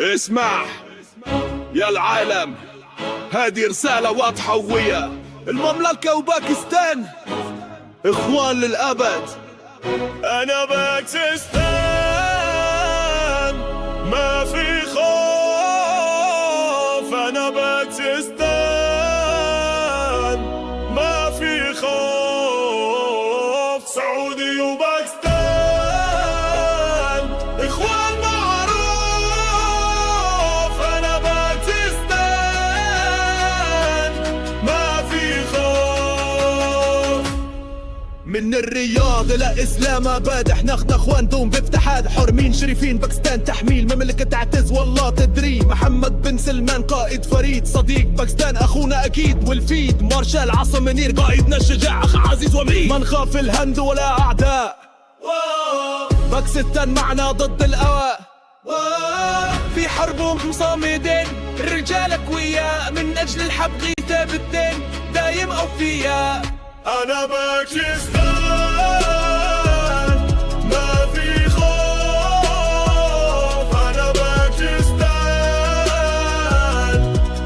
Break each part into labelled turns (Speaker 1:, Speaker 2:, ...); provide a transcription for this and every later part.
Speaker 1: اسمع يا العالم، هذه رسالة واضحة وقوية. المملكة وباكستان اخوان للأبد.
Speaker 2: أنا باكستان ما في خوف، أنا باكستان ما في خوف. سعودي وباكستان إخوان معروف، أنا باكستان ما في خوف.
Speaker 1: من الرياض إلى إسلام آباد احنا اخوان دوم باتحاد، حرمين شريفين باكستان تحميل مملكة تعتز والله تدري. محمد بن سلمان قائد فريد، صديق باكستان أخونا أكيد والفيد. مارشال عاصم منير قائدنا الشجاع، أخ عزيز ومين ما نخاف الهند ولا أعداء. باكستان معنا ضد الأواء، في حربهم صامدين الرجال أقوياء، من أجل الحق ثابتين دايم أوفياء.
Speaker 2: أنا باكستان ما في خوف، أنا باكستان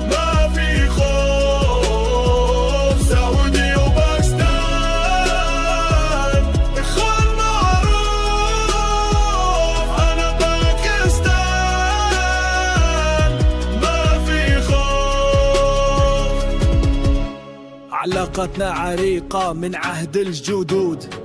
Speaker 2: ما في خوف. سعودي وباكستان إخوان معروف، أنا باكستان ما في خوف.
Speaker 1: علاقتنا عريقة من عهد الجدود،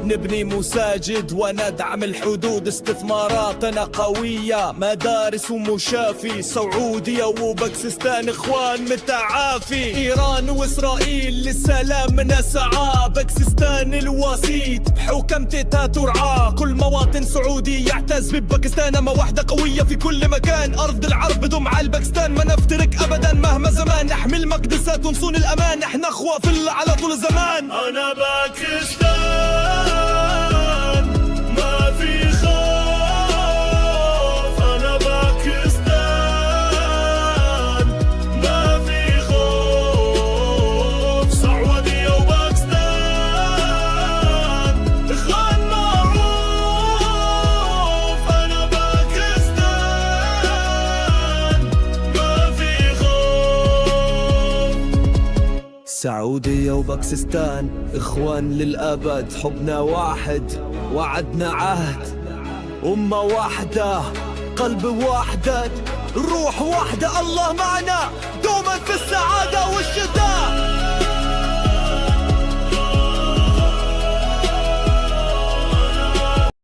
Speaker 1: نبني مساجد وندعم الحدود. استثماراتنا قوية، مدارس ومشافي. سعودية وباكستان اخوان متعافي. ايران واسرائيل للسلام نسعى، باكستان الوسيط بحوكمتها ترعى. كل مواطن سعودي يعتز بباكستان، اما وحدة قوية في كل مكان. ارض العرب بدم على الباكستان، ما نفترق ابدا مهما زمان. نحمي المقدسات ونصون الامان، احنا اخوة في الله على طول الزمان.
Speaker 2: أنا باكستان ما في خوف، أنا باكستان ما في خوف. سعودية وباكستان إخوان معروف، أنا باكستان ما في خوف.
Speaker 1: سعودية وباكستان اخوان للأبد، حبنا واحد وعدنا عهد. أمة واحدة قلب واحدة روح واحدة، الله معنا دوما في السعادة والشدة.